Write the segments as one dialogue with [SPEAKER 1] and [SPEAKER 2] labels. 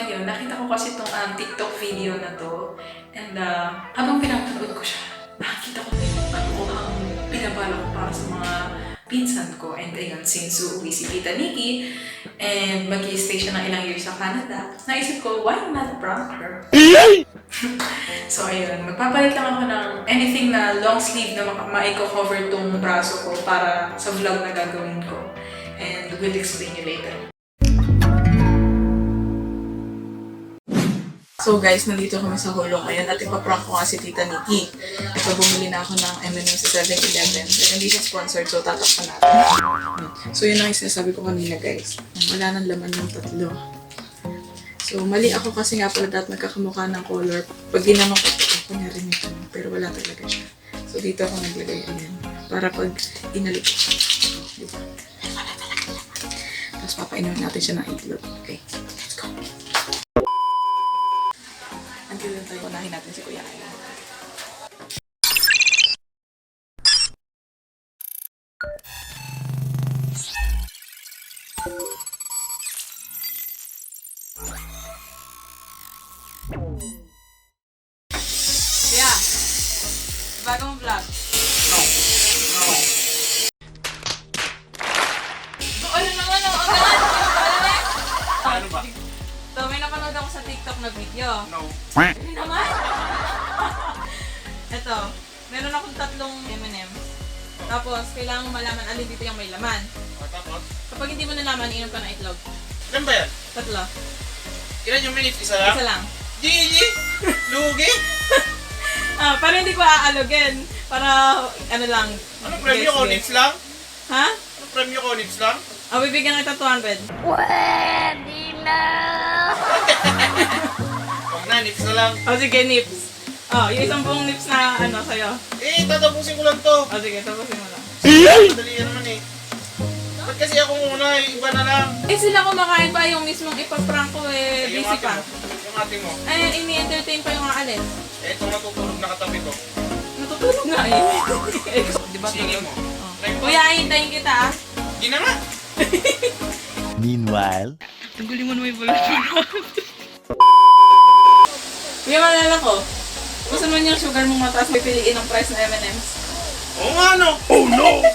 [SPEAKER 1] ayun, nakita ko kasi itong TikTok video na to. And habang pinapanood ko siya, nakita ko na yung kalokohang pinabala ko para sa mga pinsan ko. And ayun, since uuwi si Tita Nikki, and mag-i-stay siya ng ilang years sa Canada, naisip ko, why not prank her? So ayun, magpapalit lang ako ng anything na long sleeve na ma-cover tong braso ko para sa vlog na gagawin ko. And we'll explain you later. So guys, nandito kami sa hulong ngayon at ipaprank ko nga si Tita Nikki. So bumili na ako ng M&M sa 7-Eleven. So hindi siya sponsored, so tatakpan natin. So yun ang sinasabi ko kanina guys. Wala nang laman ng tatlo. So mali ako kasi nga pala dapat nagkakamukha ng color. Pag ginanong ko ito, kunyari nito. Pero wala talaga siya. So dito ako naglagay yan. Para pag inalik ko. Diba? Wala talaga laman. Tapos papainom natin siya ng itlog. Okay, let's go. Andito tayo. Unahin natin si Kuya Ay. Kuya, bagong vlog. No. Ano naman ang oras?
[SPEAKER 2] Ano ba?
[SPEAKER 1] So, may napanood ako sa TikTok na video.
[SPEAKER 2] No.
[SPEAKER 1] Ano naman? Ito, meron akong tatlong M&M. Tapos, kailangan mo malaman alin dito yung may laman.
[SPEAKER 2] O, tapos?
[SPEAKER 1] Kapag hindi mo nalaman, inom ka ng itlog.
[SPEAKER 2] Ilan ba yan?
[SPEAKER 1] Tatlo.
[SPEAKER 2] Ilan yung minutes? Isa lang?
[SPEAKER 1] Isa lang.
[SPEAKER 2] Gigi! Lugi!
[SPEAKER 1] Para hindi ko aalogin. Para, ano lang.
[SPEAKER 2] Ano premyo ko? Nips lang?
[SPEAKER 1] Ha?
[SPEAKER 2] Ano premyo ko? Nips lang?
[SPEAKER 1] Bibigyan kita 200.
[SPEAKER 3] Pwede na!
[SPEAKER 2] Huwag na, nips na lang.
[SPEAKER 1] Sige, nips. Yung isang buong nips na, sa'yo.
[SPEAKER 2] Tatapusin ko lang to.
[SPEAKER 1] Sige, tapusin mo lang.
[SPEAKER 2] Madali yan naman eh. Ba't kasi ako muna? Yung iba na lang.
[SPEAKER 1] Sila kumakain pa yung mismong ipaprank ko
[SPEAKER 2] Yung
[SPEAKER 1] busy
[SPEAKER 2] ate
[SPEAKER 1] pa.
[SPEAKER 2] mo. Yung ate mo.
[SPEAKER 1] Ini-entertain pa yung aalis.
[SPEAKER 2] Itong natutulog na katabi ko.
[SPEAKER 1] Natutulog nga eh. Di ba
[SPEAKER 2] Sige
[SPEAKER 1] tulog?
[SPEAKER 2] mo.
[SPEAKER 1] Kuya, hintayin kita ah.
[SPEAKER 2] Hindi na nga.
[SPEAKER 4] Meanwhile,
[SPEAKER 1] Tanggalin mo na may balat. Kuya, malala ko. Gusto mo yung sugar mong mataas, pipiliin ang price ng M&M's.
[SPEAKER 2] Oo nga no. Oh no!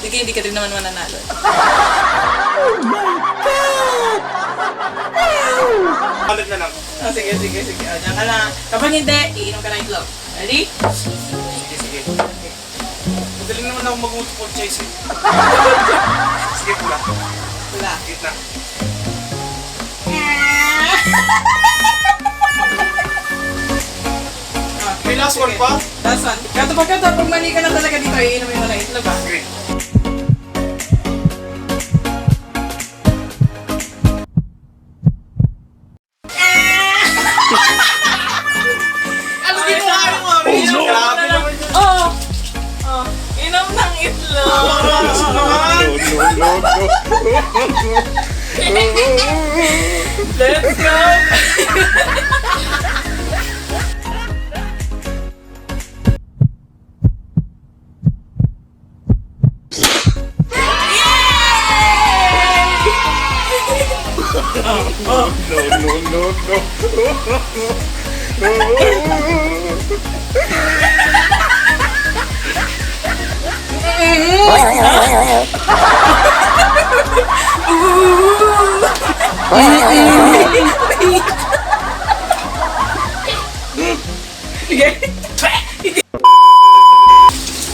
[SPEAKER 1] Hindi ka din naman mananalo.
[SPEAKER 2] Balik na lang.
[SPEAKER 1] Sige. Diyan ka lang. Kapag hindi, iinom ka ng itlog. Ready?
[SPEAKER 2] Sige. Madali naman ako mag-multiple choice eh. Sige, pula.
[SPEAKER 1] Wala.
[SPEAKER 2] Gitna. May last one pa?
[SPEAKER 1] Last one. Pag mali ka na talaga dito, iinom mo ng itlog ah.
[SPEAKER 2] Okay. Ano ginawa mo? Grabe naman yun.
[SPEAKER 1] Inom ng itlog. Let's go!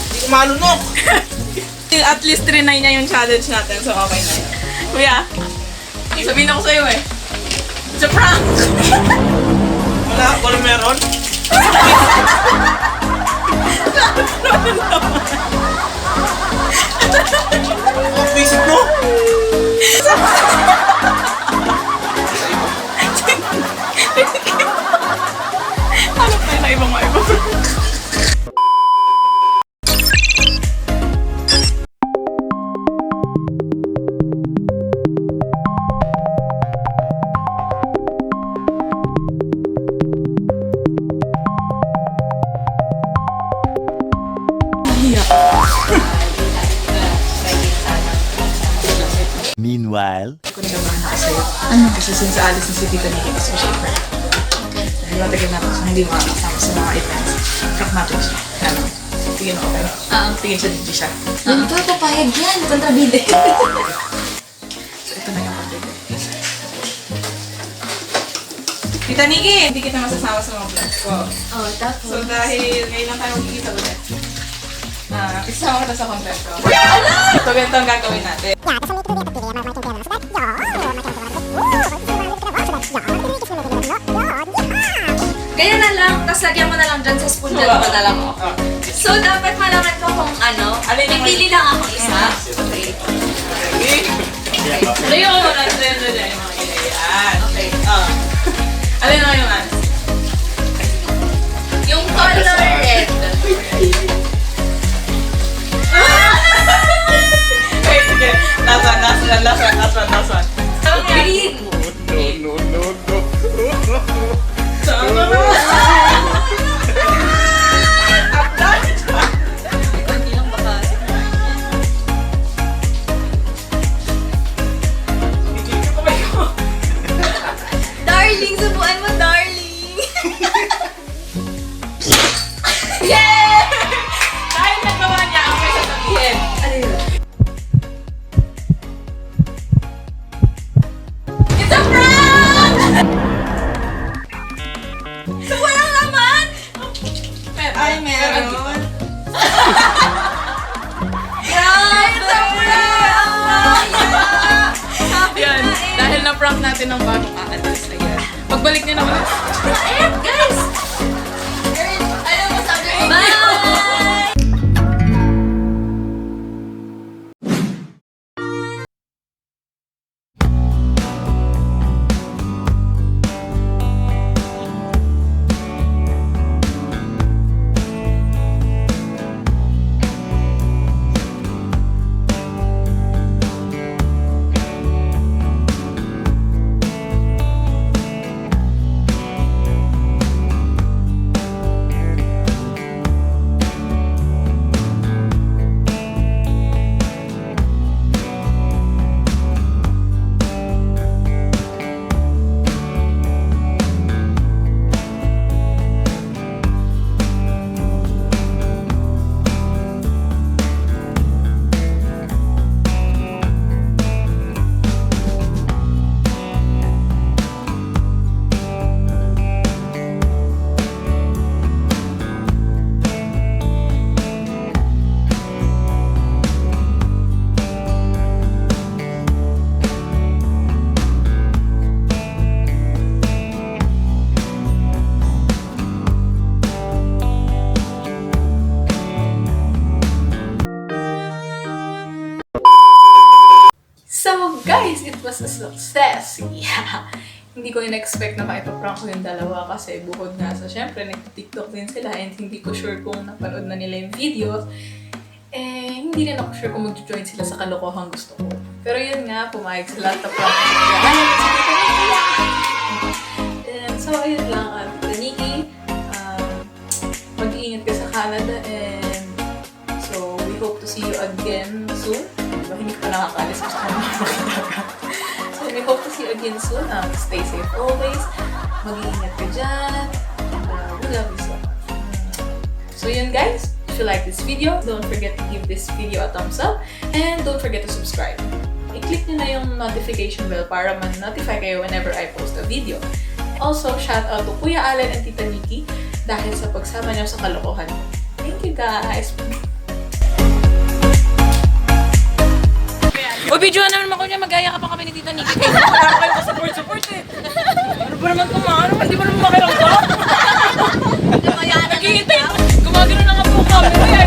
[SPEAKER 2] Hindi ko malunok.
[SPEAKER 1] At least 3-9 niya yung challenge natin, so okay na yun. Kuya, sabihin ako sa'yo eh. It's a prank!
[SPEAKER 2] Wala meron. Ang visit mo?
[SPEAKER 1] Hanap tayo na ibang maiba.
[SPEAKER 4] Meanwhile.
[SPEAKER 1] Kunigabahan ako sa'yo. Ano? Kasi since alis na si Tita Nikki, gusto ko siya i-prank. Dahil matagal natin siya hindi makakasama sa mga events. Prank natin siya. Ano? Tingin okay. Tingin siya dito siya.
[SPEAKER 5] Hindi ka papayag yan. Kontrabide.
[SPEAKER 1] So, ito na yung pagdito. Tita Nikki! Hindi kita masasama sa mga vlogs ko.
[SPEAKER 5] Oh, tapos.
[SPEAKER 1] So, dahil ngayon lang tayo magkikita ulit. Isama kita sa content ko. So, ganito ang gagawin natin.
[SPEAKER 5] Ganyan na lang, tapos lagyan mo na lang dyan sa spoon dyan mo na lang ako. So, dapat malaman ko kung ano.
[SPEAKER 1] Alin naman?
[SPEAKER 5] Pipili lang ako isa. Okay.
[SPEAKER 1] Layo mo lang sa yung mga ganyan.
[SPEAKER 5] Okay.
[SPEAKER 1] Alin na yung ans?
[SPEAKER 5] Yung color red.
[SPEAKER 1] Wait, sige. Last one.
[SPEAKER 5] Green. Hindi lang baka. Darling, subuan mo, darling.
[SPEAKER 1] Yeah! Dahil nagawa niya ang may sasabihin.
[SPEAKER 5] Ano yun?
[SPEAKER 1] It's a prank!
[SPEAKER 5] So, walang laman?
[SPEAKER 1] Ay, meron.
[SPEAKER 5] Grabe!
[SPEAKER 1] Yan. Dahil na-prank natin ng bagong aalis. Ayan. Pagbalik niya naman.
[SPEAKER 5] Ayan, guys! Ano mo sabi ko? Bye!
[SPEAKER 1] So, guys, it was a success. Yeah. Hindi ko in-expect na maipaprank ko yung dalawa kasi bukod nga sa syempre, nag-TikTok din sila and hindi ko sure kung napanood na nila yung videos. Eh, hindi rin ako sure kung mag-join sila sa kalokohang gusto ko. Pero yun nga, pumayag sila at na-prank ko sila. And so, ayun lang, Tita Nikki. Mag-iingat ka sa Canada and so, we hope to see you again soon. Diba, hindi ko nakakaalis ko sa kanila. So, we hope to see you again soon. Stay safe always. Mag-iingat ka dyan. And we love you so much. So yun guys, if you like this video, don't forget to give this video a thumbs up. And don't forget to subscribe. I-click nyo na yung notification bell para man-notify kayo whenever I post a video. Also, shout out to Kuya Allen and Tita Nikki dahil sa pagsama niyo sa kalokohan ko. Thank you guys! O, video naman ako niya, mag-aya ka pa kami ni Tita Nikki. Kaya wala kayo support eh. Ano ba naman kumaano? Hindi ba naman makiramdam? Nag-iintay. Gumagano na nga po kami.